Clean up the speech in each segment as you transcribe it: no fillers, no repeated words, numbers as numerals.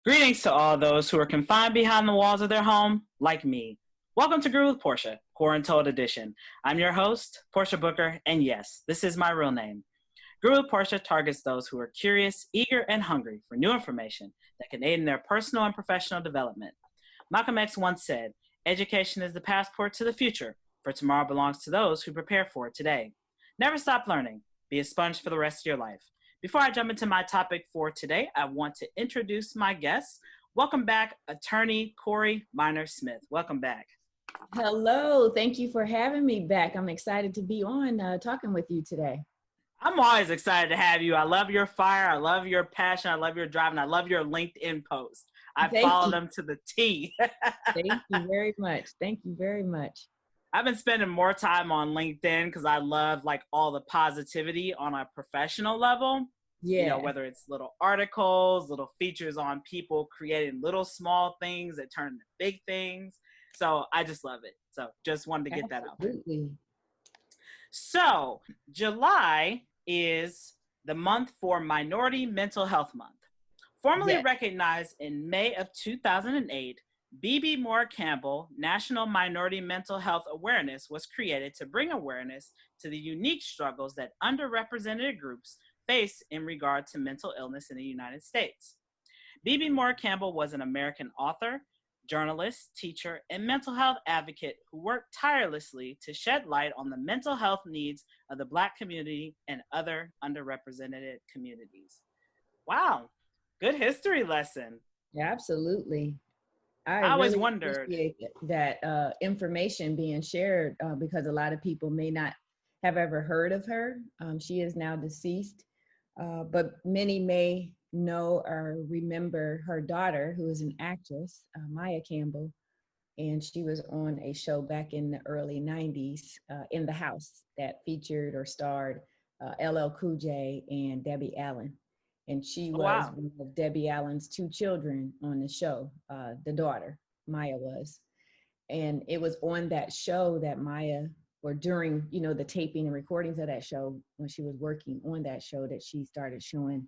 Greetings to all those who are confined behind the walls of their home, like me. Welcome to Groove with Portia, QuaranTOLD Edition. I'm your host, Portia Booker, and yes, this is my real name. Groove with Portia targets those who are curious, eager, and hungry for new information that can aid in their personal and professional development. Malcolm X once said, "Education is the passport to the future, for tomorrow belongs to those who prepare for it today." Never stop learning. Be a sponge for the rest of your life. Before I jump into my topic for today, I want to introduce my guests. Welcome back, attorney Corey Minor-Smith. Welcome back. Hello, thank you for having me back. I'm excited to be on talking with you today. I'm always excited to have you. I love your fire. I love your passion. I love your drive. And I love your LinkedIn posts. I follow them to the T. Thank you very much. Thank you very much. I've been spending more time on LinkedIn because I love like all the positivity on a professional level. Yeah. You know, whether it's little articles, little features on people creating little small things that turn into big things. So I just love it. So just wanted to get that out there. So July is the month for Minority Mental Health Month. Formally recognized in May of 2008, B.B. Moore Campbell National Minority Mental Health Awareness was created to bring awareness to the unique struggles that underrepresented groups face in regard to mental illness in the United States. B.B. Moore Campbell was an American author, journalist, teacher, and mental health advocate who worked tirelessly to shed light on the mental health needs of the Black community and other underrepresented communities. Wow, good history lesson. Yeah, absolutely. I always wondered appreciate that information being shared because a lot of people may not have ever heard of her. She is now deceased, but many may know or remember her daughter, who is an actress, Maya Campbell, and she was on a show back in the early 90s, In the House, that featured or starred LL Cool J and Debbie Allen. And she was one of Debbie Allen's two children on the show, the daughter, Maya was. And it was on that show that Maya, or during, you know, the taping and recordings of that show, when she was working on that show, that she started showing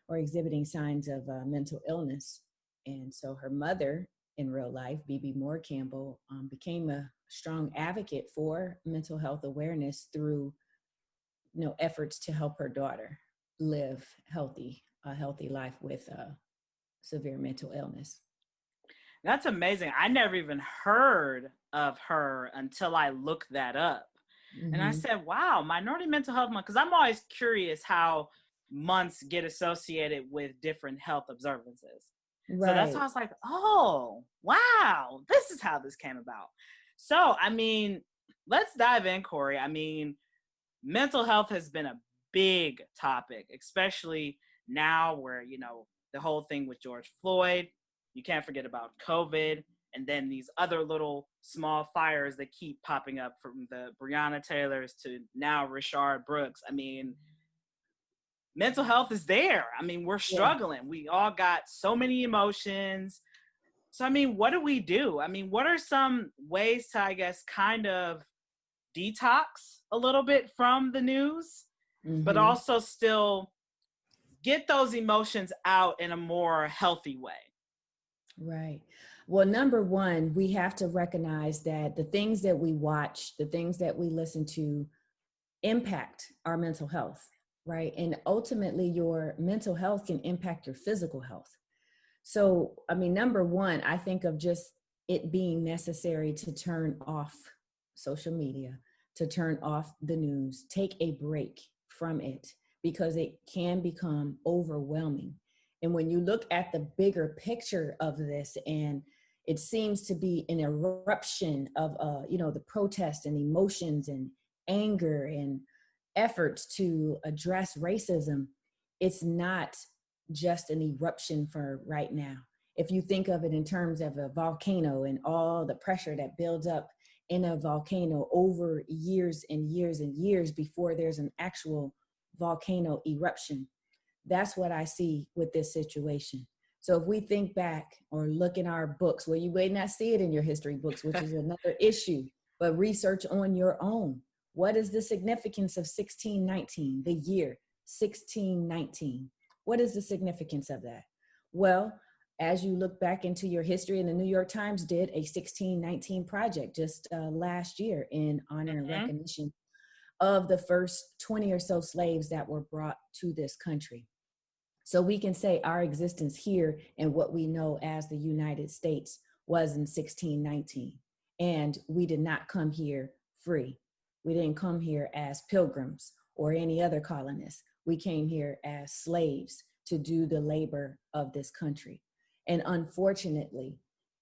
or exhibiting signs of mental illness. And so her mother in real life, B.B. Moore Campbell, became a strong advocate for mental health awareness through, you know, efforts to help her daughter live a healthy life with severe mental illness. That's amazing. I never even heard of her until I looked that up. Mm-hmm. And I said, wow, Minority Mental Health Month, because I'm always curious how months get associated with different health observances. Right. So that's how I was like, oh, wow, this is how this came about. So, I mean, let's dive in, Corey. I mean, mental health has been a big topic, especially now where, you know, the whole thing with George Floyd, you can't forget about COVID, and then these other little small fires that keep popping up, from the Breonna Taylors to now Rayshard Brooks. I mean, mental health is there. I mean, we're struggling. Yeah. We all got so many emotions. So, I mean, what do we do? I mean, what are some ways to, I guess, kind of detox a little bit from the news, but also still get those emotions out in a more healthy way? Right. Well, number one, we have to recognize that the things that we watch, the things that we listen to impact our mental health, right? And ultimately your mental health can impact your physical health. So, I mean, number one, I think of just it being necessary to turn off social media, to turn off the news, take a break from it, because it can become overwhelming. And when you look at the bigger picture of this, and it seems to be an eruption of, you know, the protests and emotions and anger and efforts to address racism, it's not just an eruption for right now. If you think of it in terms of a volcano and all the pressure that builds up in a volcano over years and years and years before there's an actual volcano eruption, that's what I see with this situation. So if we think back or look in our books, well, you may not see it in your history books, which is another issue, but research on your own. What is the significance of 1619, the year 1619? What is the significance of that? Well, as you look back into your history, and the New York Times did a 1619 project just last year in honor and Mm-hmm. recognition of the first 20 or so slaves that were brought to this country. So we can say our existence here and what we know as the United States was in 1619. And we did not come here free. We didn't come here as pilgrims or any other colonists. We came here as slaves to do the labor of this country. And unfortunately,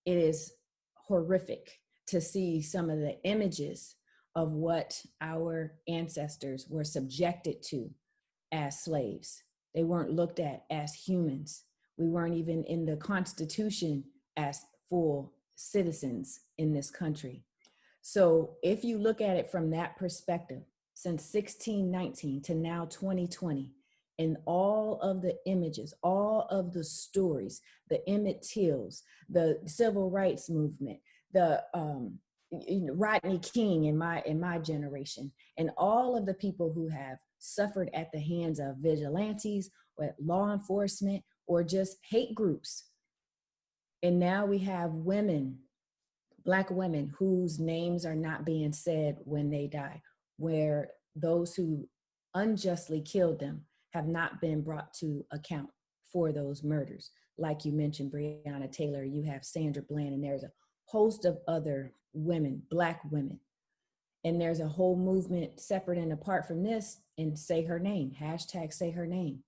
it is horrific to see some of the images of what our ancestors were subjected to as slaves. They weren't looked at as humans. We weren't even in the Constitution as full citizens in this country. So if you look at it from that perspective, since 1619 to now 2020, and all of the images, all of the stories, the Emmett Tills, the civil rights movement, the Rodney King in my generation, and all of the people who have suffered at the hands of vigilantes or law enforcement or just hate groups. And now we have women, Black women, whose names are not being said when they die, where those who unjustly killed them have not been brought to account for those murders. Like you mentioned, Breonna Taylor, you have Sandra Bland, and there's a host of other women, Black women. And there's a whole movement separate and apart from this, and say her name, hashtag say her name.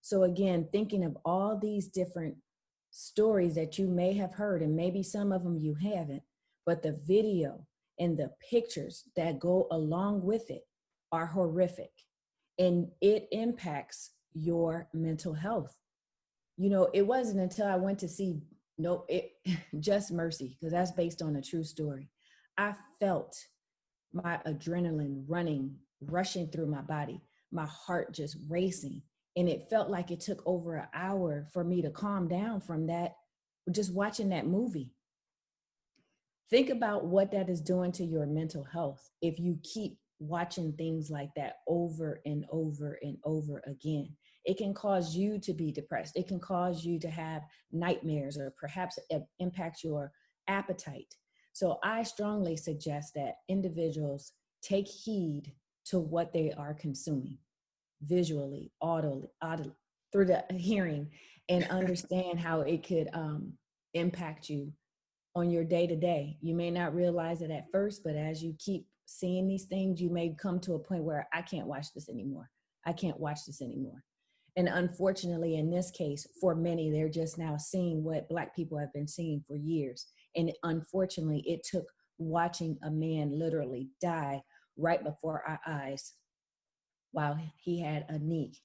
So again, thinking of all these different stories that you may have heard, and maybe some of them you haven't, but the video and the pictures that go along with it are horrific, and it impacts your mental health. You know, it wasn't until I went to see Just Mercy, because that's based on a true story, I felt my adrenaline rushing through my body, my heart just racing. And it felt like it took over an hour for me to calm down from that, just watching that movie. Think about what that is doing to your mental health if you keep watching things like that over and over and over again. It can cause you to be depressed. It can cause you to have nightmares, or perhaps impact your appetite. So I strongly suggest that individuals take heed to what they are consuming visually, audibly, through the hearing, and understand how it could impact you on your day-to-day. You may not realize it at first, but as you keep seeing these things, you may come to a point where I can't watch this anymore. I can't watch this anymore. And unfortunately, in this case, for many, they're just now seeing what Black people have been seeing for years. And unfortunately, it took watching a man literally die right before our eyes while he had a knee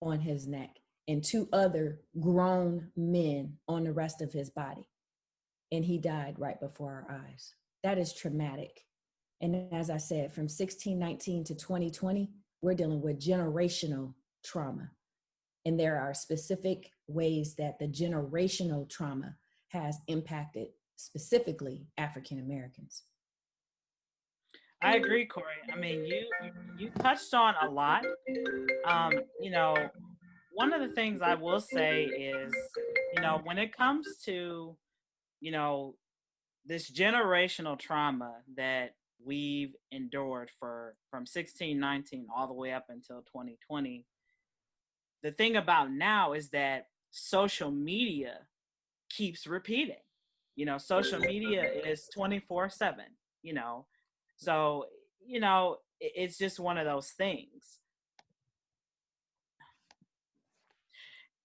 on his neck and two other grown men on the rest of his body. And he died right before our eyes. That is traumatic. And as I said, from 1619 to 2020, we're dealing with generational trauma. And there are specific ways that the generational trauma has impacted specifically African Americans. I agree, Corey. I mean, you touched on a lot. You know, one of the things I will say is, you know, when it comes to, you know, this generational trauma that we've endured from 1619 all the way up until 2020, the thing about now is that social media keeps repeating. You know, social media is 24/7, you know. So, you know, it's just one of those things.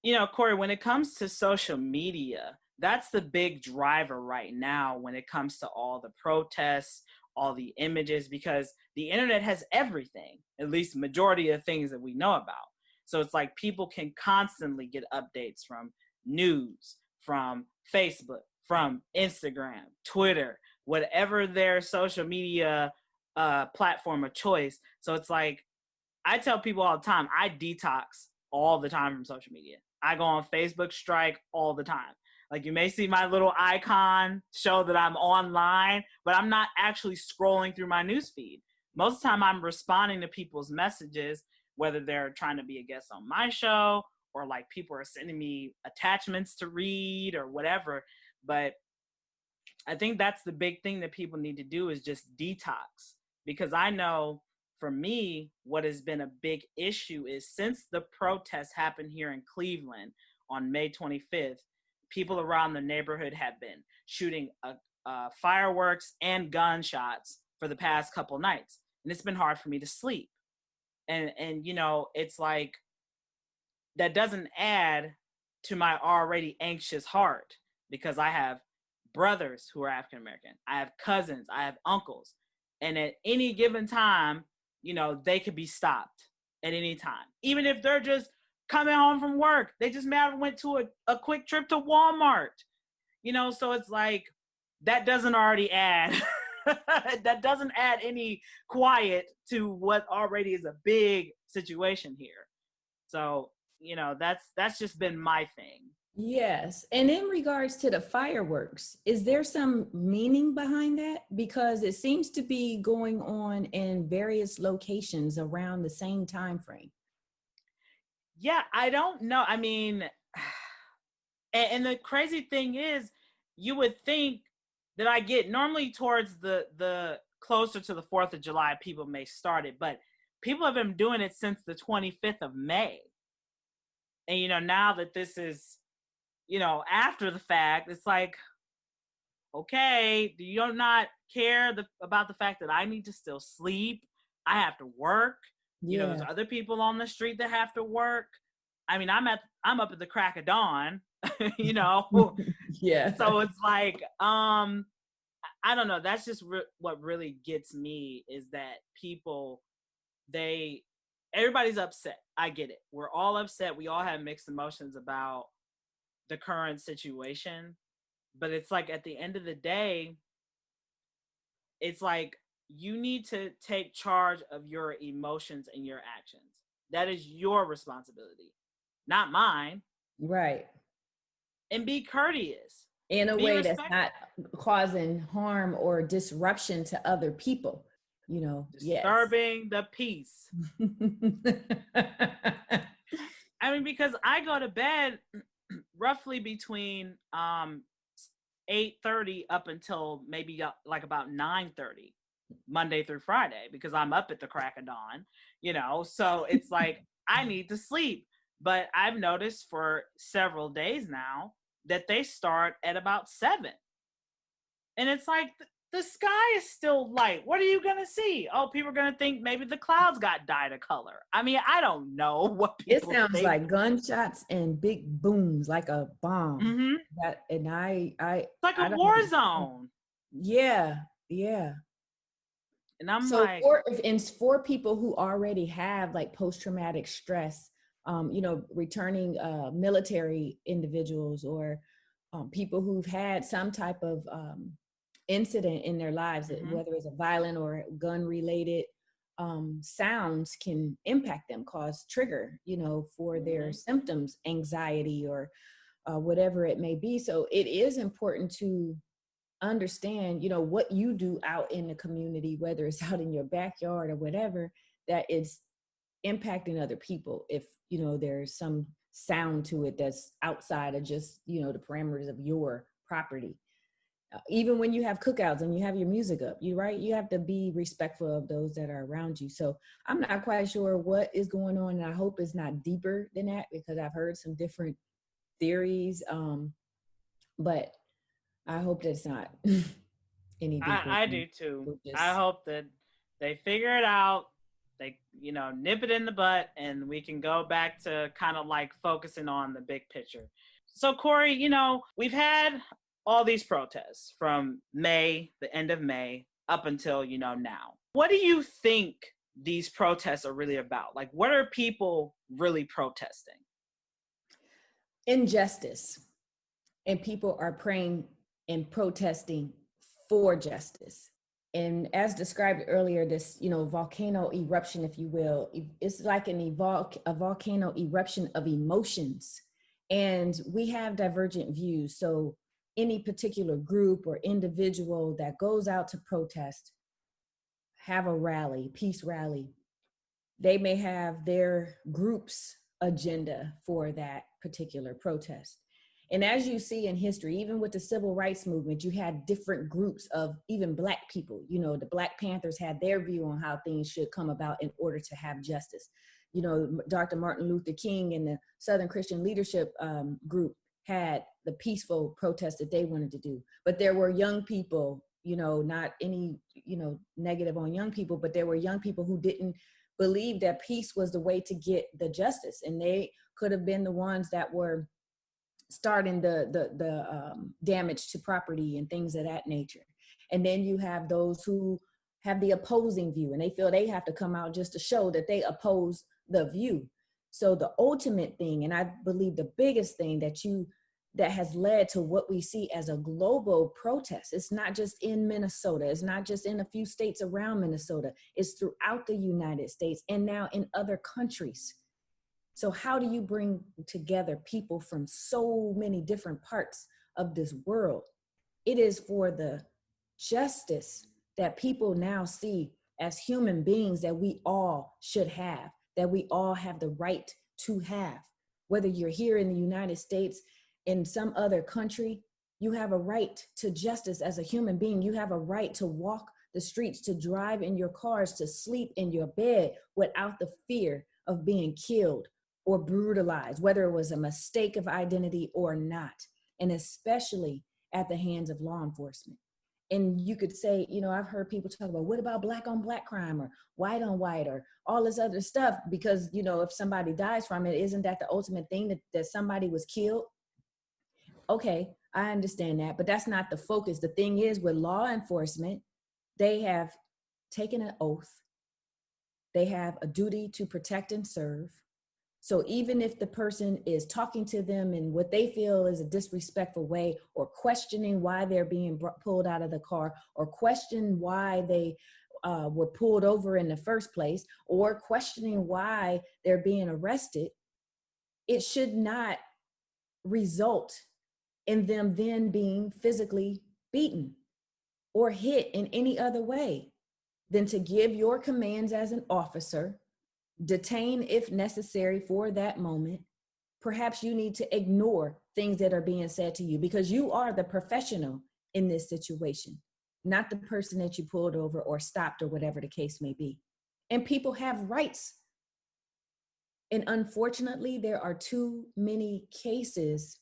You know, Corey, when it comes to social media, that's the big driver right now when it comes to all the protests, all the images, because the internet has everything, at least majority of things that we know about. So it's like people can constantly get updates from news, from Facebook, from Instagram, Twitter, whatever their social media platform of choice. So it's like, I tell people all the time, I detox all the time from social media. I go on Facebook strike all the time. Like, you may see my little icon show that I'm online, but I'm not actually scrolling through my newsfeed. Most of the time I'm responding to people's messages, whether they're trying to be a guest on my show or like people are sending me attachments to read or whatever. But I think that's the big thing that people need to do is just detox. Because I know for me, what has been a big issue is since the protests happened here in Cleveland on May 25th, people around the neighborhood have been shooting fireworks and gunshots for the past couple nights. And it's been hard for me to sleep. And you know, it's like, that doesn't add to my already anxious heart, because I have brothers who are African American. I have cousins, I have uncles. And at any given time, you know, they could be stopped at any time. Even if they're just coming home from work, they just may have went to a quick trip to Walmart. You know, so it's like, that doesn't already add, that doesn't add any quiet to what already is a big situation here. So, you know, that's just been my thing. Yes. And in regards to the fireworks, is there some meaning behind that? Because it seems to be going on in various locations around the same time frame. Yeah, I don't know. I mean, and the crazy thing is, you would think that I get normally towards the closer to the 4th of July, people may start it, but people have been doing it since the 25th of May. And, you know, now that this is, you know, after the fact, it's like, okay, do you not care about the fact that I need to still sleep? I have to work. You know, there's other people on the street that have to work. I mean, I'm up at the crack of dawn, you know? Yeah. So it's like, I don't know. That's just what really gets me is that people, everybody's upset. I get it. We're all upset. We all have mixed emotions about the current situation. But it's like, at the end of the day, it's like, you need to take charge of your emotions and your actions. That is your responsibility, not mine. Right. And be courteous. In a Be way that's respectful. not causing harm or disruption to other people, you know. Disturbing the peace. I mean, because I go to bed roughly between 8:30 up until maybe like about 9:30 Monday through Friday, because I'm up at the crack of dawn, you know. So it's like, I need to sleep. But I've noticed for several days now that they start at about 7. And it's like, the sky is still light. What are you going to see? Oh, people are going to think maybe the clouds got dyed a color. I mean, I don't know what people It sounds think. like gunshots and big booms, like a bomb. Mm-hmm. It's like a war zone. Yeah. Yeah. And I'm so like, for people who already have like post-traumatic stress, you know, returning military individuals or people who've had some type of incident in their lives, whether it's a violent or gun related, sounds can impact them, cause trigger, you know, for their symptoms, anxiety or whatever it may be. So it is important to understand, you know, what you do out in the community, whether it's out in your backyard or whatever, that it's impacting other people. If, you know, there's some sound to it that's outside of just, you know, the parameters of your property. Even when you have cookouts and you have your music up, you have to be respectful of those that are around you. So I'm not quite sure what is going on, and I hope it's not deeper than that, because I've heard some different theories. But I hope that's not any deeper. I do too. I hope that they figure it out. They, you know, nip it in the butt, and we can go back to kind of like focusing on the big picture. So Corey, you know, we've had all these protests from May, the end of May, up until, you know, now. What do you think these protests are really about? Like, what are people really protesting? Injustice. And people are praying and protesting for justice. And as described earlier, this, you know, volcano eruption, if you will, it's like a volcano eruption of emotions. And we have divergent views. So any particular group or individual that goes out to protest, have a rally, peace rally, they may have their groups agenda for that particular protest. And as you see in history, even with the civil rights movement, you had different groups of even Black people. You know, the Black Panthers had their view on how things should come about in order to have justice. You know, Dr. Martin Luther King and the Southern Christian Leadership group had the peaceful protest that they wanted to do. But there were young people, you know, not any, you know, negative on young people, but there were young people who didn't believe that peace was the way to get the justice. And they could have been the ones that were starting the damage to property and things of that nature. And then you have those who have the opposing view, and they feel they have to come out just to show that they oppose the view. So the ultimate thing, and I believe the biggest thing that has led to what we see as a global protest, it's not just in Minnesota, it's not just in a few states around Minnesota, it's throughout the United States and now in other countries. So how do you bring together people from so many different parts of this world? It is for the justice that people now see as human beings that we all should have, that we all have the right to have. Whether you're here in the United States, in some other country, you have a right to justice as a human being. You have a right to walk the streets, to drive in your cars, to sleep in your bed without the fear of being killed or brutalized, whether it was a mistake of identity or not, and especially at the hands of law enforcement. And you could say, you know, I've heard people talk about, what about Black on Black crime or white on white or all this other stuff? Because, you know, if somebody dies from it, isn't that the ultimate thing, that somebody was killed? Okay, I understand that, but that's not the focus. The thing is, with law enforcement, they have taken an oath. They have a duty to protect and serve. So even if the person is talking to them in what they feel is a disrespectful way, or questioning why they're being pulled out of the car, or question why they were pulled over in the first place, or questioning why they're being arrested, it should not result in them then being physically beaten or hit in any other way than to give your commands as an officer, detain if necessary for that moment. Perhaps you need to ignore things that are being said to you because you are the professional in this situation, not the person that you pulled over or stopped or whatever the case may be. And people have rights. And unfortunately, there are too many cases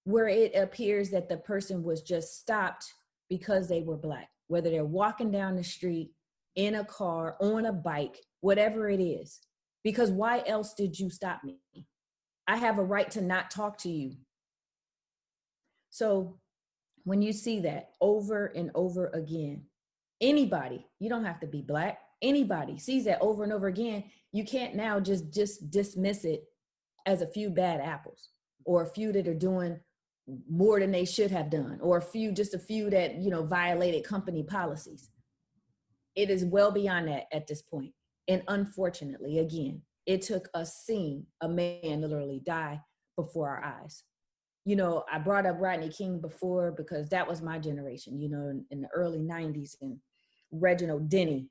where it appears that the person was just stopped because they were Black, whether they're walking down the street, in a car, on a bike, whatever it is. Because why else did you stop me? I have a right to not talk to you. So when you see that over and over again, anybody, you don't have to be Black, anybody sees that over and over again, you can't now just dismiss it as a few bad apples, or a few that are doing more than they should have done, or just a few that, you know, violated company policies. It is well beyond that at this point. And unfortunately, again, it took us seeing a man literally die before our eyes. You know, I brought up Rodney King before because that was my generation, you know, in the early 90s, and Reginald Denny,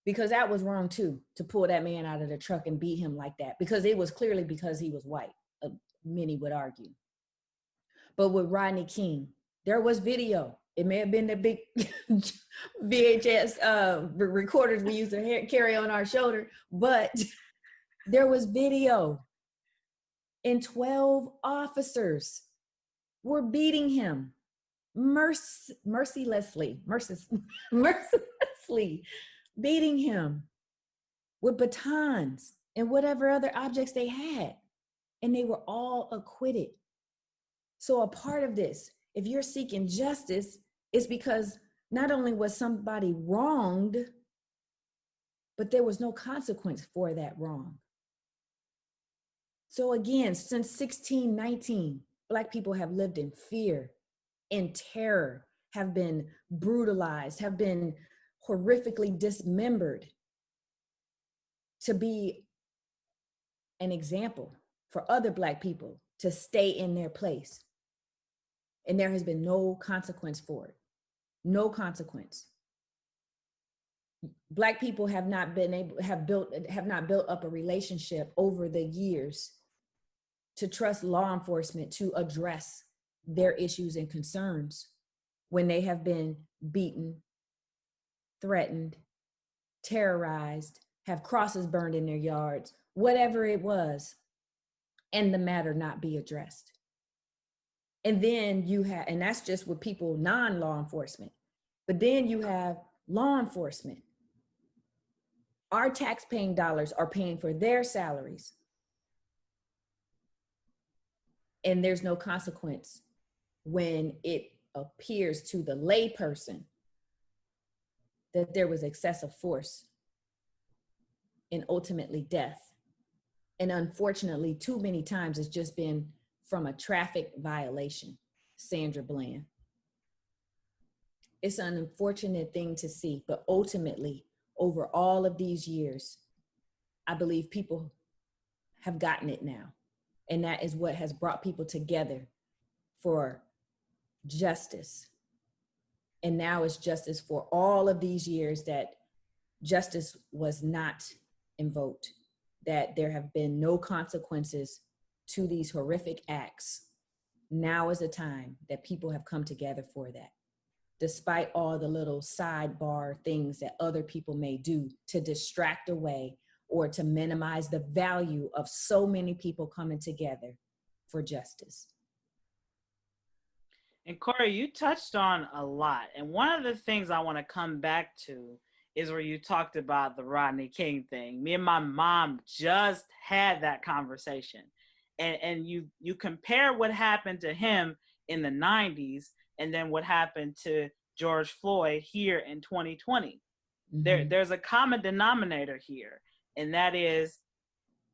because that was wrong too, to pull that man out of the truck and beat him like that, because it was clearly because he was white, many would argue. But with Rodney King, there was video. It may have been the big VHS recorders we used to carry on our shoulder, but there was video. And 12 officers were beating him mercilessly beating him with batons and whatever other objects they had. And they were all acquitted. So a part of this, if you're seeking justice, is because not only was somebody wronged, but there was no consequence for that wrong. So again, since 1619, Black people have lived in fear, in terror, have been brutalized, have been horrifically dismembered, to be an example for other Black people to stay in their place. And there has been no consequence for it. No consequence. Black people have not built up a relationship over the years to trust law enforcement to address their issues and concerns when they have been beaten, threatened, terrorized, have crosses burned in their yards, whatever it was, and the matter not be addressed. And then you have, and that's just with people, non-law enforcement, but then you have law enforcement. Our tax-paying dollars are paying for their salaries. And there's no consequence when it appears to the lay person that there was excessive force and ultimately death. And unfortunately, too many times it's just been from a traffic violation. Sandra Bland. It's an unfortunate thing to see, but ultimately, over all of these years, I believe people have gotten it now. And that is what has brought people together for justice. And now it's justice for all of these years that justice was not invoked, that there have been no consequences to these horrific acts. Now is the time that people have come together for that, despite all the little sidebar things that other people may do to distract away or to minimize the value of so many people coming together for justice. And Corey, you touched on a lot. And one of the things I want to come back to is where you talked about the Rodney King thing. Me and my mom just had that conversation. And you compare what happened to him in the 90s and then what happened to George Floyd here in 2020. Mm-hmm. There's a common denominator here, and that is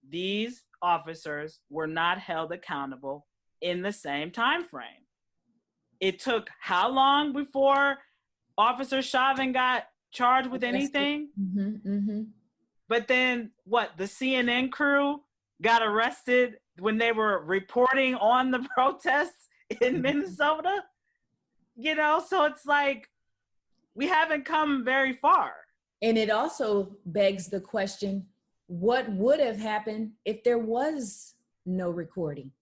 these officers were not held accountable in the same time frame. It took how long before Officer Chauvin got charged with anything? Mm-hmm, mm-hmm. But then what, the CNN crew got arrested when they were reporting on the protests in Minnesota? You know, so it's like, we haven't come very far. And it also begs the question, what would have happened if there was no recording?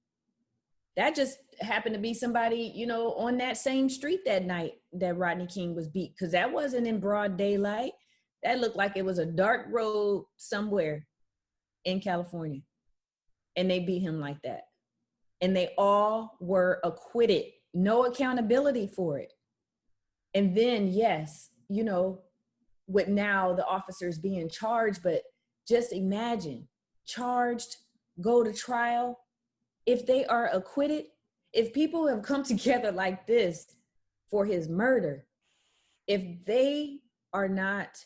That just happened to be somebody, you know, on that same street that night that Rodney King was beat, because that wasn't in broad daylight. That looked like it was a dark road somewhere in California. And they beat him like that. And they all were acquitted, no accountability for it. And then, yes, you know, with now the officers being charged, but just imagine, charged, go to trial. If they are acquitted, if people have come together like this for his murder, if they are not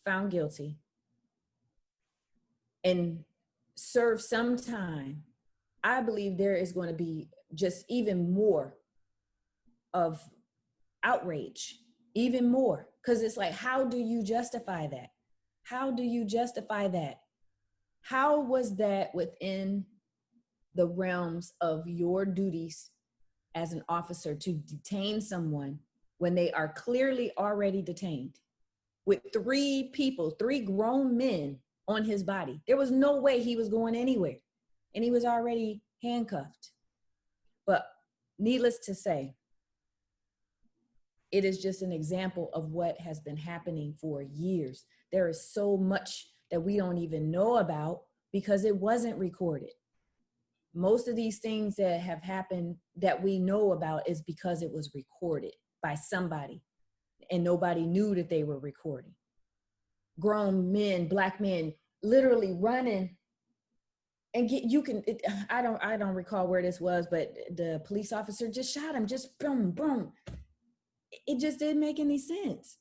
found guilty and serve some time, I believe there is going to be just even more of outrage, even more. Because it's like, how do you justify that? How do you justify that? How was that within the realms of your duties as an officer to detain someone when they are clearly already detained with 3 people, 3 grown men on his body? There was no way he was going anywhere, and he was already handcuffed. But needless to say, it is just an example of what has been happening for years. There is so much that we don't even know about because it wasn't recorded. Most of these things that have happened that we know about is because it was recorded by somebody and nobody knew that they were recording. Grown men, Black men, literally running and I don't recall where this was, but the police officer just shot him, just boom, boom. It just didn't make any sense.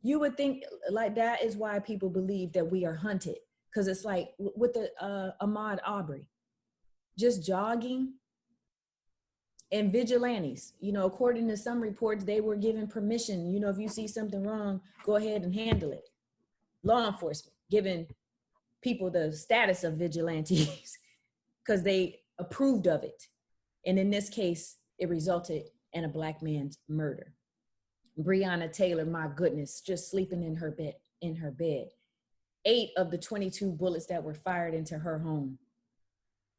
You would think like that is why people believe that we are hunted. Because it's like with the Ahmaud Arbery, just jogging, and vigilantes, you know, according to some reports, they were given permission, you know, if you see something wrong, go ahead and handle it. Law enforcement giving people the status of vigilantes because they approved of it. And in this case, it resulted in a Black man's murder. Breonna Taylor, my goodness, just sleeping in her bed. 8 of the 22 bullets that were fired into her home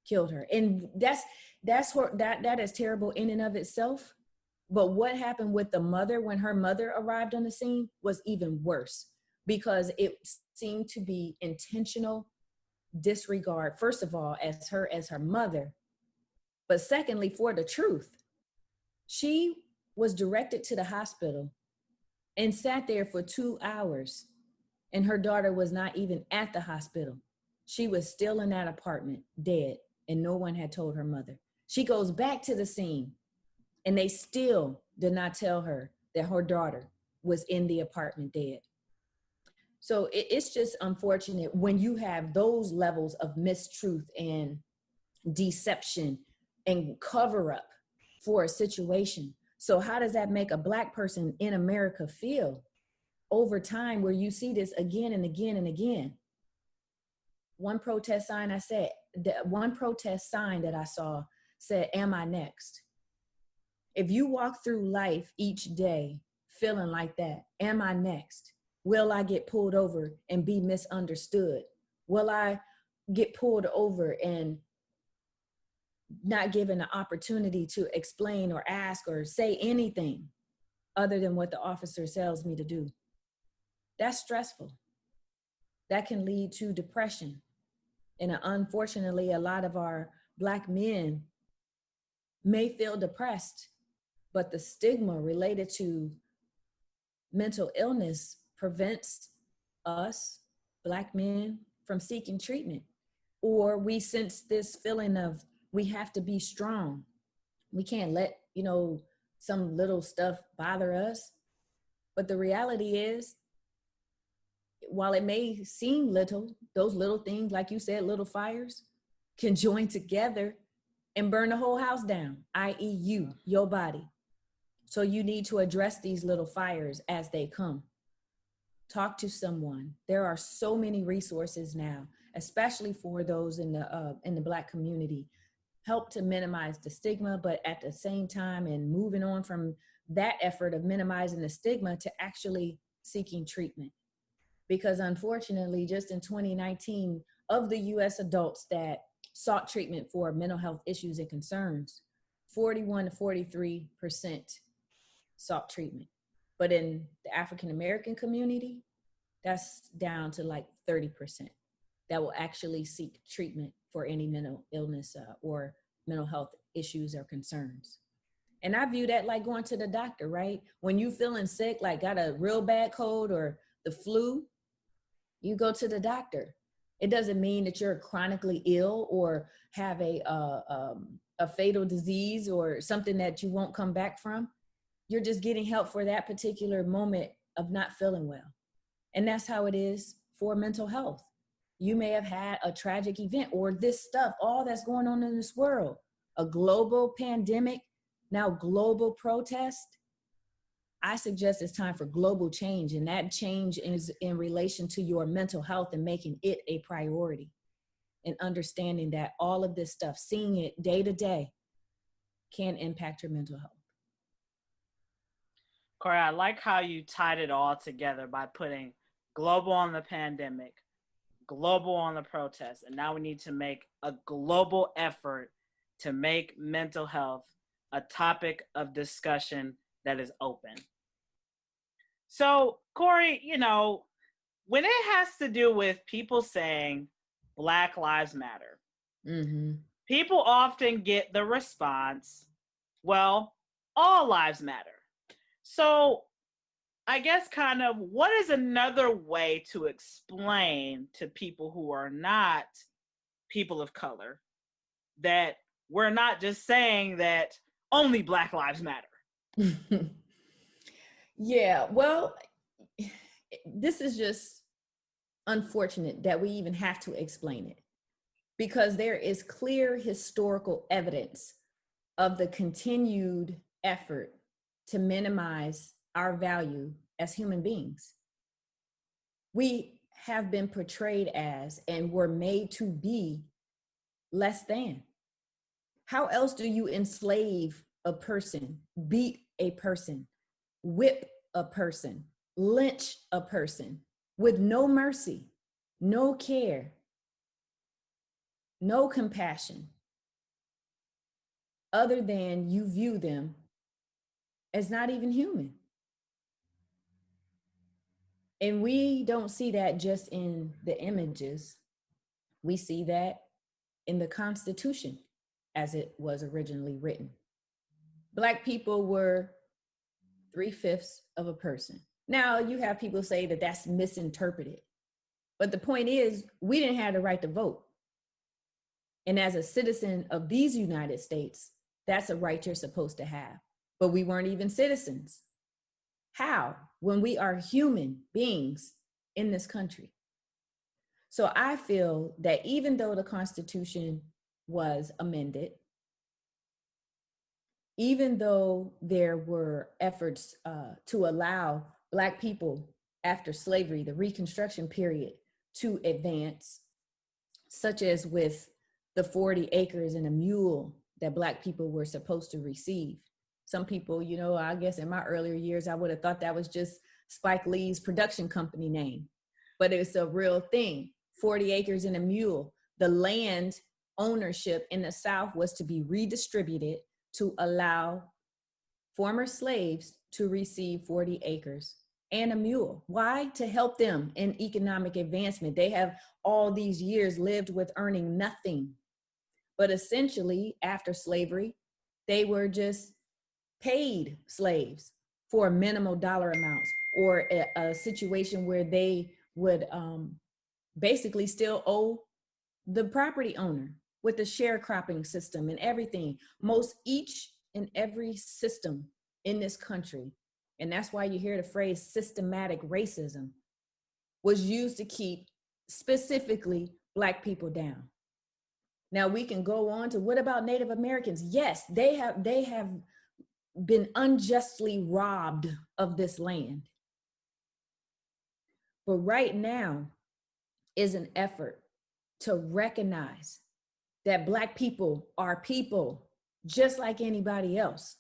killed her. And that is terrible in and of itself. But what happened with the mother when her mother arrived on the scene was even worse, because it seemed to be intentional disregard, first of all, as her mother, but secondly, for the truth. She was directed to the hospital and sat there for 2 hours, and her daughter was not even at the hospital. She was still in that apartment, dead, and no one had told her mother. She goes back to the scene, and they still did not tell her that her daughter was in the apartment dead. So it's just unfortunate when you have those levels of mistruth and deception and cover up for a situation. So how does that make a Black person in America feel over time, where you see this again and again and again? One protest sign that I saw said, "Am I next?" If you walk through life each day feeling like that, am I next? Will I get pulled over and be misunderstood? Will I get pulled over and not given the opportunity to explain or ask or say anything other than what the officer tells me to do? That's stressful. That can lead to depression. And unfortunately, a lot of our Black men may feel depressed, but the stigma related to mental illness prevents us, Black men, from seeking treatment. Or we sense this feeling of we have to be strong. We can't let, some little stuff bother us. But the reality is, while it may seem little, those little things, like you said, little fires, can join together and burn the whole house down, i.e. you, your body. So you need to address these little fires as they come. Talk to someone. There are so many resources now, especially for those in the Black community. Help to minimize the stigma, but at the same time, and moving on from that effort of minimizing the stigma to actually seeking treatment. Because unfortunately, just in 2019, of the US adults that sought treatment for mental health issues and concerns, 41 to 43% sought treatment. But in the African American community, that's down to like 30% that will actually seek treatment for any mental illness or mental health issues or concerns. And I view that like going to the doctor, right? When you feeling sick, like got a real bad cold or the flu, you go to the doctor. It doesn't mean that you're chronically ill or have a fatal disease or something that you won't come back from. You're just getting help for that particular moment of not feeling well. And that's how it is for mental health. You may have had a tragic event or this stuff, all that's going on in this world, a global pandemic, now global protest. I suggest it's time for global change, and that change is in relation to your mental health and making it a priority and understanding that all of this stuff, seeing it day to day, can impact your mental health. Corey, I like how you tied it all together by putting global on the pandemic, global on the protest, and now we need to make a global effort to make mental health a topic of discussion that is open. So, Corey, when it has to do with people saying Black Lives Matter, people often get the response, well, all lives matter. So I guess kind of what is another way to explain to people who are not people of color that we're not just saying that only Black Lives Matter? Yeah, well, this is just unfortunate that we even have to explain it, because there is clear historical evidence of the continued effort to minimize our value as human beings. We have been portrayed as and were made to be less than. How else do you enslave a person, beat a person, whip a person, lynch a person with no mercy, no care, no compassion, other than you view them as not even human. And we don't see that just in the images. We see that in the Constitution as it was originally written. Black people were 3/5 of a person. Now, you have people say that that's misinterpreted. But the point is, we didn't have the right to vote. And as a citizen of these United States, that's a right you're supposed to have. But we weren't even citizens. How? When we are human beings in this country. So I feel that even though the Constitution was amended, even though there were efforts to allow Black people after slavery, the Reconstruction period, to advance, such as with the 40 acres and a mule that Black people were supposed to receive. Some people, you know, I guess in my earlier years, I would have thought that was just Spike Lee's production company name, but it's a real thing. 40 acres and a mule. The land ownership in the South was to be redistributed to allow former slaves to receive 40 acres and a mule. Why? To help them in economic advancement. They have all these years lived with earning nothing. But essentially, after slavery, they were just paid slaves for minimal dollar amounts, or a situation where they would basically still owe the property owner with the sharecropping system and everything. Most each and every system in this country, and that's why you hear the phrase systematic racism, was used to keep specifically Black people down. Now we can go on to, what about Native Americans? Yes, they have been unjustly robbed of this land. But right now is an effort to recognize that Black people are people just like anybody else.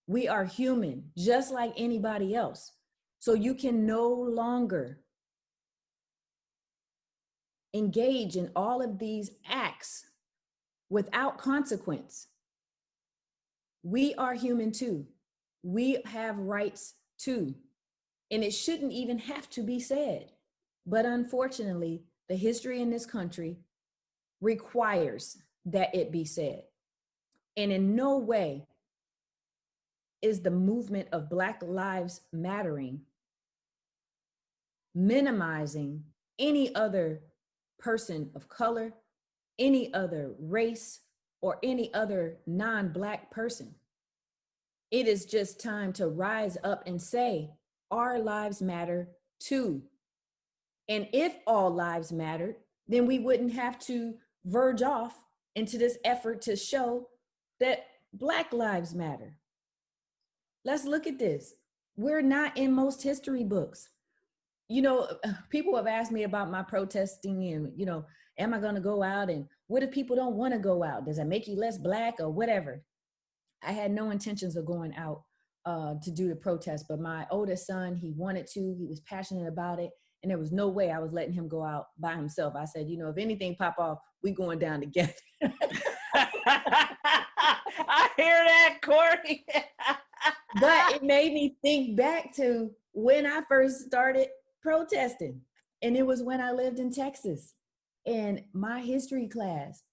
We are human just like anybody else. So you can no longer engage in all of these acts without consequence. We are human too. We have rights too. And it shouldn't even have to be said. But unfortunately, the history in this country requires that it be said. And in no way is the movement of Black Lives Mattering minimizing any other person of color, any other race, or any other non-Black person. It is just time to rise up and say, our lives matter too. And if all lives mattered, then we wouldn't have to verge off into this effort to show that Black lives matter. Let's look at this. We're not in most history books. You know, people have asked me about my protesting and, you know, am I going to go out? And what if people don't want to go out? Does that make you less Black or whatever? I had no intentions of going out to do the protest, but my oldest son, he wanted to, he was passionate about it. And there was no way I was letting him go out by himself. I said, you know, if anything pop off, we going down together. I hear that, Corey. But it made me think back to when I first started protesting. And it was when I lived in Texas. And my history class,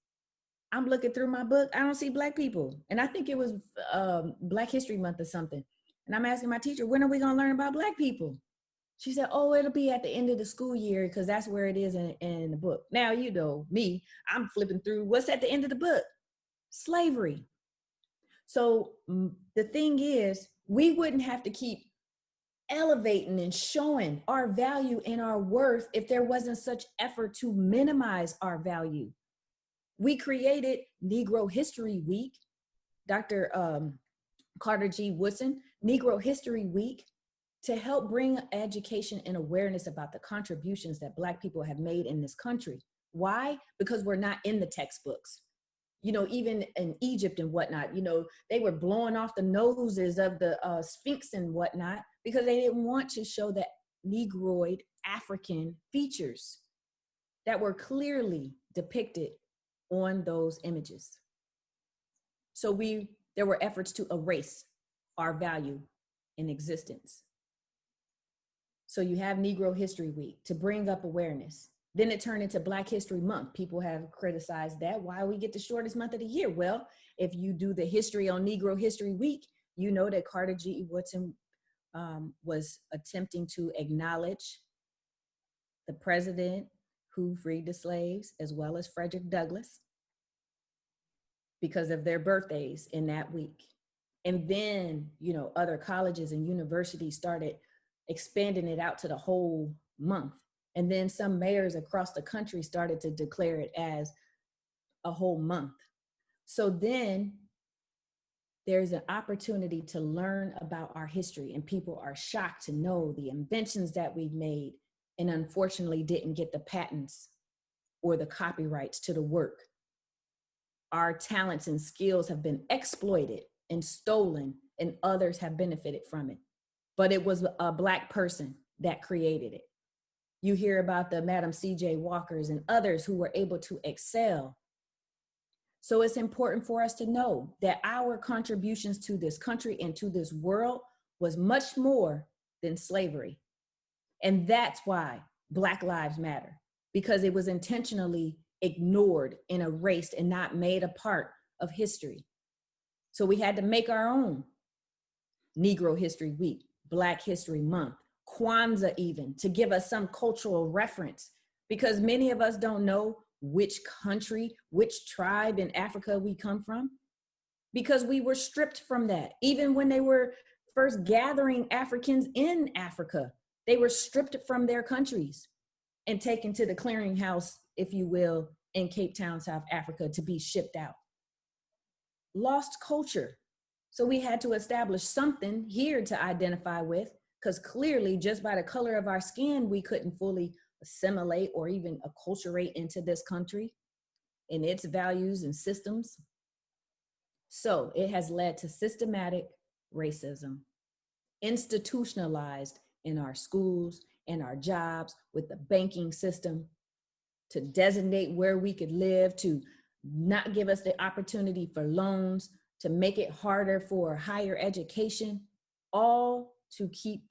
I'm looking through my book, I don't see Black people. And I think it was Black History Month or something. And I'm asking my teacher, when are we going to learn about Black people? She said, oh, it'll be at the end of the school year because that's where it is in the book. Now, you know me, I'm flipping through what's at the end of the book? Slavery. So the thing is, we wouldn't have to keep elevating and showing our value and our worth if there wasn't such effort to minimize our value. We created Negro History Week, Dr. Carter G. Woodson, Negro History Week, to help bring education and awareness about the contributions that Black people have made in this country. Why? Because we're not in the textbooks. even in Egypt and whatnot, they were blowing off the noses of the Sphinx and whatnot because they didn't want to show the Negroid African features that were clearly depicted on those images. So there were efforts to erase our value in existence. So you have Negro History Week to bring up awareness. Then it turned into Black History Month. People have criticized that. Why we get the shortest month of the year? Well, if you do the history on Negro History Week, you know that Carter G. Woodson was attempting to acknowledge the president who freed the slaves, as well as Frederick Douglass, because of their birthdays in that week. And then, other colleges and universities started expanding it out to the whole month. And then some mayors across the country started to declare it as a whole month. So then there's an opportunity to learn about our history, and people are shocked to know the inventions that we've made and unfortunately didn't get the patents or the copyrights to the work. Our talents and skills have been exploited and stolen, and others have benefited from it. But it was a Black person that created it. You hear about the Madam C.J. Walkers and others who were able to excel. So it's important for us to know that our contributions to this country and to this world was much more than slavery. And that's why Black Lives Matter, because it was intentionally ignored and erased and not made a part of history. So we had to make our own Negro History Week, Black History Month, Kwanzaa even, to give us some cultural reference, because many of us don't know which country, which tribe in Africa we come from, because we were stripped from that. Even when they were first gathering Africans in Africa, they were stripped from their countries and taken to the clearinghouse, if you will, in Cape Town, South Africa, to be shipped out. Lost culture. So we had to establish something here to identify with, because clearly just by the color of our skin, we couldn't fully assimilate or even acculturate into this country and its values and systems. So it has led to systematic racism, institutionalized in our schools and our jobs, with the banking system, to designate where we could live, to not give us the opportunity for loans, to make it harder for higher education, all to keep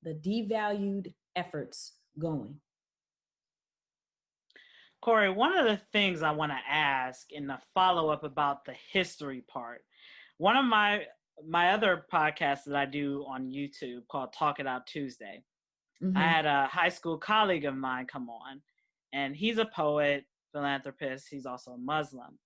the devalued efforts going. Corey, one of the things I want to ask in the follow-up about the history part, one of my other podcasts that I do on YouTube called Talk It Out Tuesday, I had a high school colleague of mine come on, and he's a poet, philanthropist. He's also a Muslim.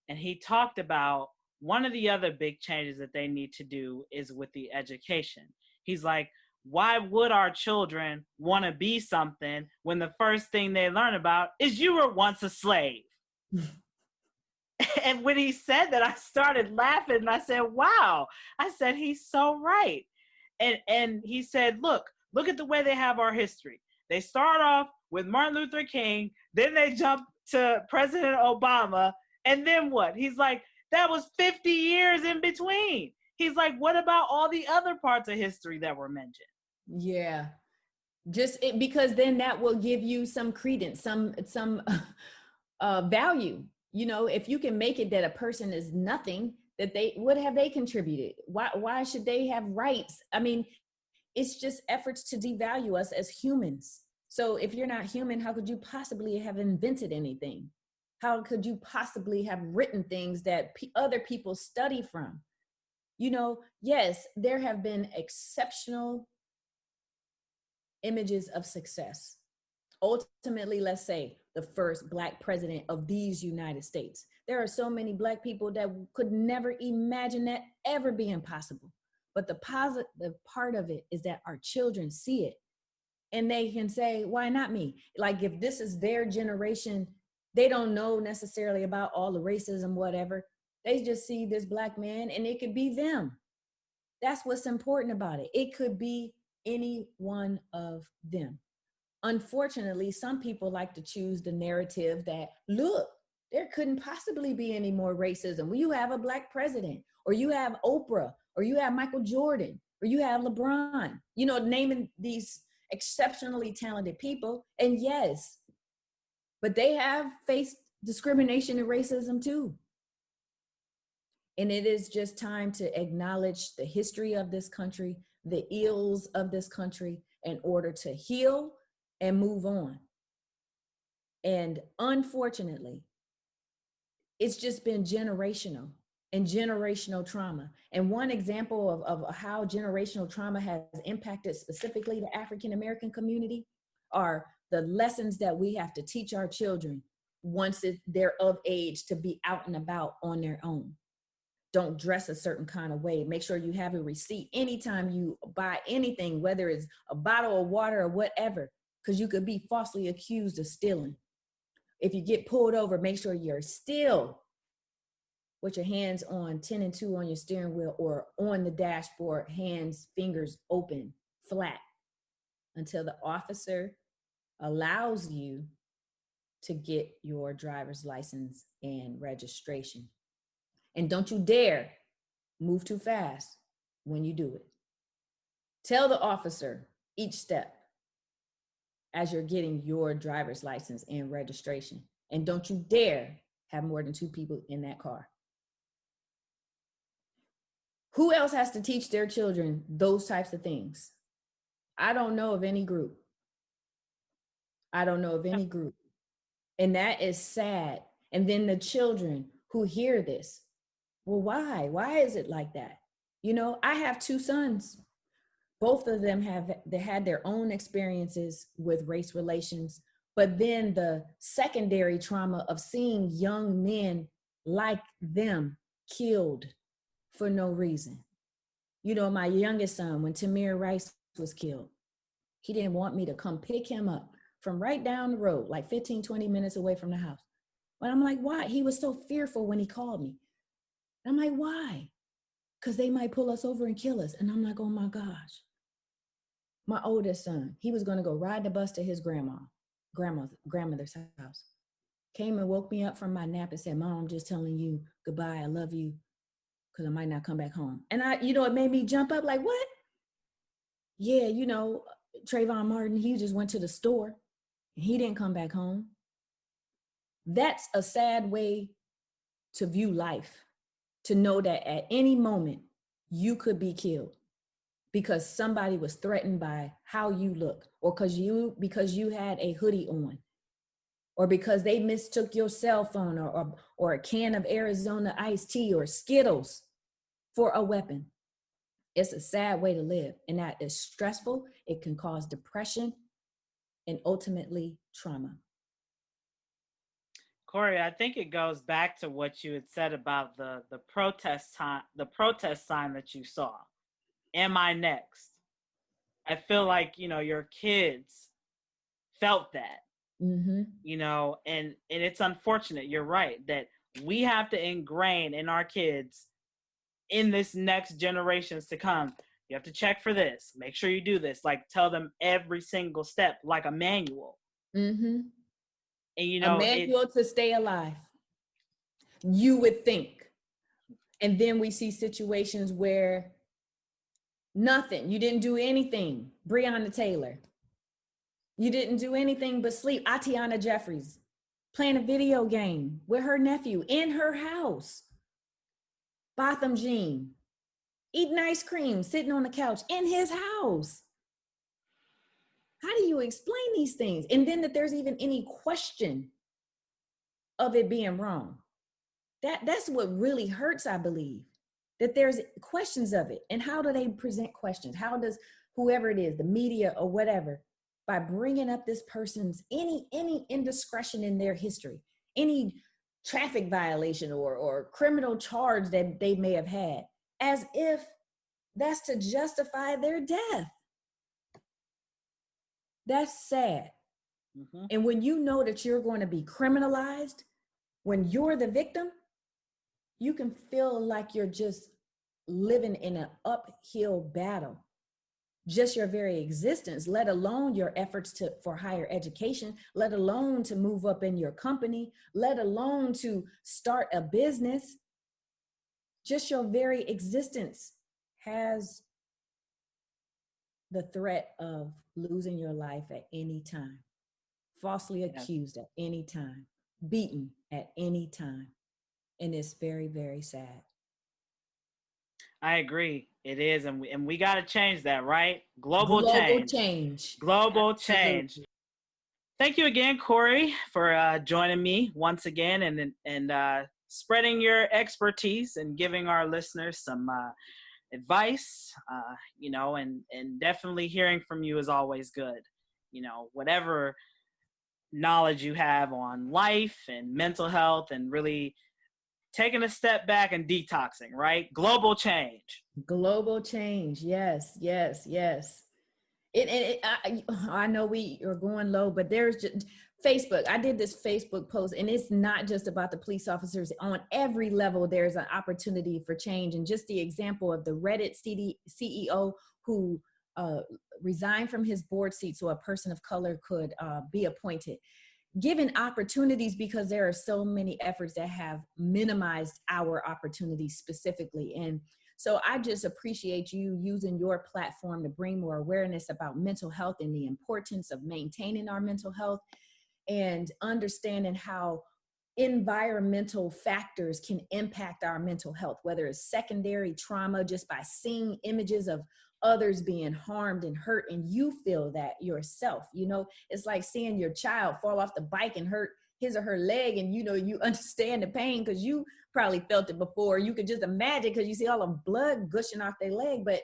And he talked about one of the other big changes that they need to do is with the education. He's like, why would our children want to be something when the first thing they learn about is you were once a slave? And when he said that, I started laughing and I said, wow. I said, he's so right. And he said, look at the way they have our history. They start off with Martin Luther King, then they jump to President Obama, and then what? He's like, that was 50 years in between. He's like, what about all the other parts of history that were mentioned? Yeah, because then that will give you some credence, some value. If you can make it that a person is nothing, what have they contributed? Why should they have rights? I mean, it's just efforts to devalue us as humans. So if you're not human, how could you possibly have invented anything? How could you possibly have written things that other people study from? Yes, there have been exceptional images of success. Ultimately, let's say the first Black president of these United States. There are so many Black people that could never imagine that ever being possible. But the positive part of it is that our children see it and they can say, why not me? Like, if this is their generation, they don't know necessarily about all the racism, whatever. They just see this Black man and it could be them. That's what's important about it. It could be any one of them. Unfortunately, some people like to choose the narrative that, look, there couldn't possibly be any more racism. When you have a Black president, or you have Oprah, or you have Michael Jordan, or you have LeBron, you know, naming these exceptionally talented people. And yes, but they have faced discrimination and racism too. And it is just time to acknowledge the history of this country, the ills of this country, in order to heal and move on. And unfortunately, it's just been generational and generational trauma. And one example of how generational trauma has impacted specifically the African-American community are the lessons that we have to teach our children once they're of age to be out and about on their own. Don't dress a certain kind of way. Make sure you have a receipt anytime you buy anything, whether it's a bottle of water or whatever, because you could be falsely accused of stealing. If you get pulled over, make sure you're still with your hands on 10 and 2 on your steering wheel or on the dashboard, hands, fingers open, flat, until the officer allows you to get your driver's license and registration. And don't you dare move too fast when you do it. Tell the officer each step as you're getting your driver's license and registration. And don't you dare have more than 2 people in that car. Who else has to teach their children those types of things? I don't know of any group. I don't know of any group. And that is sad. And then the children who hear this, well, why? Why is it like that? You know, I have 2 sons. Both of them they had their own experiences with race relations, but then the secondary trauma of seeing young men like them killed for no reason. You know, my youngest son, when Tamir Rice was killed, he didn't want me to come pick him up from right down the road, like 15, 20 minutes away from the house. But I'm like, why? He was so fearful when he called me. I'm like, why? Because they might pull us over and kill us. And I'm like, oh my gosh. My oldest son, he was going to go ride the bus to his grandmother's house. Came and woke me up from my nap and said, Mom, I'm just telling you goodbye. I love you, because I might not come back home. And it made me jump up like, what? Yeah, Trayvon Martin, he just went to the store and he didn't come back home. That's a sad way to view life. To know that at any moment you could be killed because somebody was threatened by how you look, or because you had a hoodie on, or because they mistook your cell phone or a can of Arizona iced tea or Skittles for a weapon. It's a sad way to live, and that is stressful. It can cause depression and ultimately trauma. Corey, I think it goes back to what you had said about the protest sign that you saw. Am I next? I feel like, your kids felt that, and it's unfortunate. You're right that we have to ingrain in our kids in this next generations to come. You have to check for this. Make sure you do this. Like, tell them every single step, like a manual. Mm-hmm. And a manual to stay alive, you would think. And then we see situations where nothing, you didn't do anything. Breonna Taylor, you didn't do anything but sleep. Atiana Jeffries playing a video game with her nephew in her house. Botham Jean eating ice cream, sitting on the couch in his house. How do you explain these things? And then that there's even any question of it being wrong. That's what really hurts, I believe, that there's questions of it. And how do they present questions? How does whoever it is, the media or whatever, by bringing up this person's any indiscretion in their history, any traffic violation or criminal charge that they may have had, as if that's to justify their death. That's sad. Mm-hmm. And when you know that you're going to be criminalized, when you're the victim, you can feel like you're just living in an uphill battle just your very existence, let alone your efforts for higher education, let alone to move up in your company, let alone to start a business. Just your very existence has the threat of losing your life at any time, falsely Yes. accused at any time, beaten at any time. And it's very, very sad. I agree. It is. And we got to change that, right? Global Global change. change. Global change. Absolutely. Thank you again, Corey, for joining me once again and spreading your expertise and giving our listeners some advice, and definitely hearing from you is always good. Whatever knowledge you have on life and mental health and really taking a step back and detoxing, right? Global change. Global change. Yes, yes, yes. I know we are going low, but there's just Facebook. I did this Facebook post, and it's not just about the police officers. On every level, there's an opportunity for change. And just the example of the Reddit CEO who resigned from his board seat so a person of color could be appointed. Given opportunities, because there are so many efforts that have minimized our opportunities specifically. And so I just appreciate you using your platform to bring more awareness about mental health and the importance of maintaining our mental health and understanding how environmental factors can impact our mental health, whether it's secondary trauma, just by seeing images of others being harmed and hurt, and you feel that yourself. It's like seeing your child fall off the bike and hurt his or her leg, and you understand the pain because you probably felt it before. You could just imagine because you see all the blood gushing off their leg. But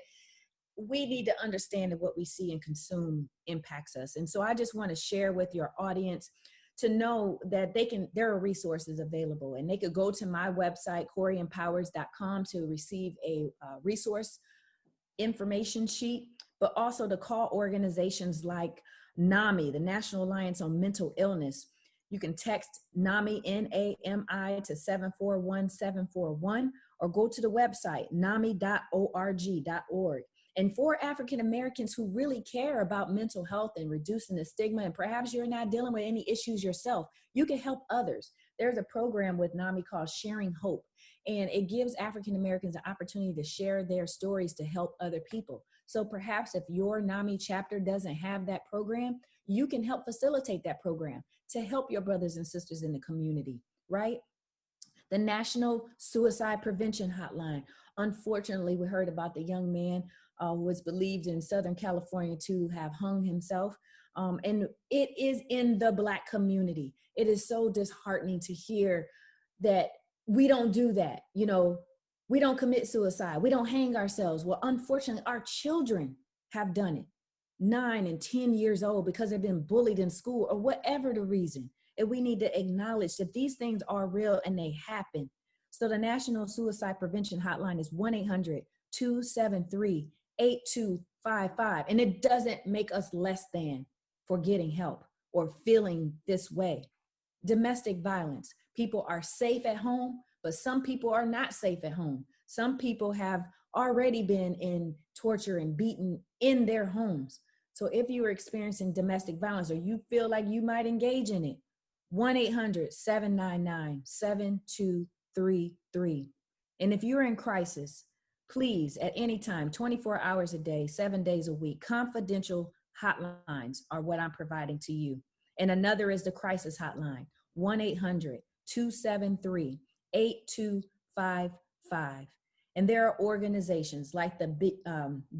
we need to understand that what we see and consume impacts us. And so I just want to share with your audience to know that there are resources available, and they could go to my website, QuaranTOLD.com, to receive a resource information sheet, but also to call organizations like NAMI, the National Alliance on Mental Illness. You can text NAMI, NAMI, to 741-741, or go to the website, nami.org. And for African Americans who really care about mental health and reducing the stigma, and perhaps you're not dealing with any issues yourself, you can help others. There's a program with NAMI called Sharing Hope, and it gives African Americans the opportunity to share their stories to help other people. So perhaps if your NAMI chapter doesn't have that program, you can help facilitate that program to help your brothers and sisters in the community, right? The National Suicide Prevention Hotline. Unfortunately, we heard about the young man who was believed in Southern California to have hung himself. And it is in the Black community. It is so disheartening to hear that we don't do that. We don't commit suicide. We don't hang ourselves. Well, unfortunately, our children have done it, 9 and 10 years old, because they've been bullied in school or whatever the reason. And we need to acknowledge that these things are real and they happen. So the National Suicide Prevention Hotline is 1-800-273-8255. And it doesn't make us less than for getting help or feeling this way. Domestic violence. People are safe at home, but some people are not safe at home. Some people have already been in torture and beaten in their homes. So if you are experiencing domestic violence or you feel like you might engage in it, 1-800-799-7233. And if you're in crisis, please, at any time, 24 hours a day, 7 days a week, confidential hotlines are what I'm providing to you. And another is the crisis hotline, 1-800-273-8255. And there are organizations like the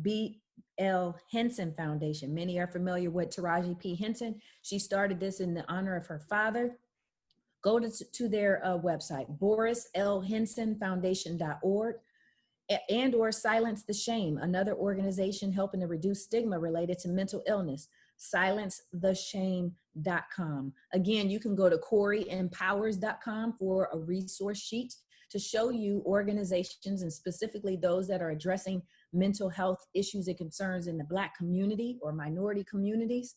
B.L. Henson Foundation. Many are familiar with Taraji P. Henson. She started this in the honor of her father. Go to their website, BorisLHensonFoundation.org, and or Silence the Shame, another organization helping to reduce stigma related to mental illness, silencetheshame.com. Again, you can go to CoreyEmpowers.com for a resource sheet to show you organizations, and specifically those that are addressing mental health issues and concerns in the Black community or minority communities.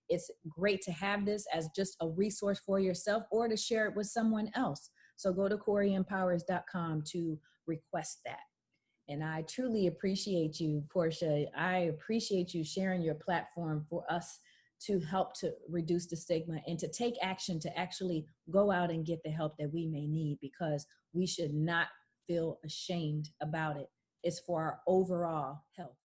It's great to have this as just a resource for yourself or to share it with someone else. So go to CoreyEmpowers.com to request that. And I truly appreciate you, Portia. I appreciate you sharing your platform for us to help to reduce the stigma and to take action to actually go out and get the help that we may need, because we should not feel ashamed about it. It's for our overall health.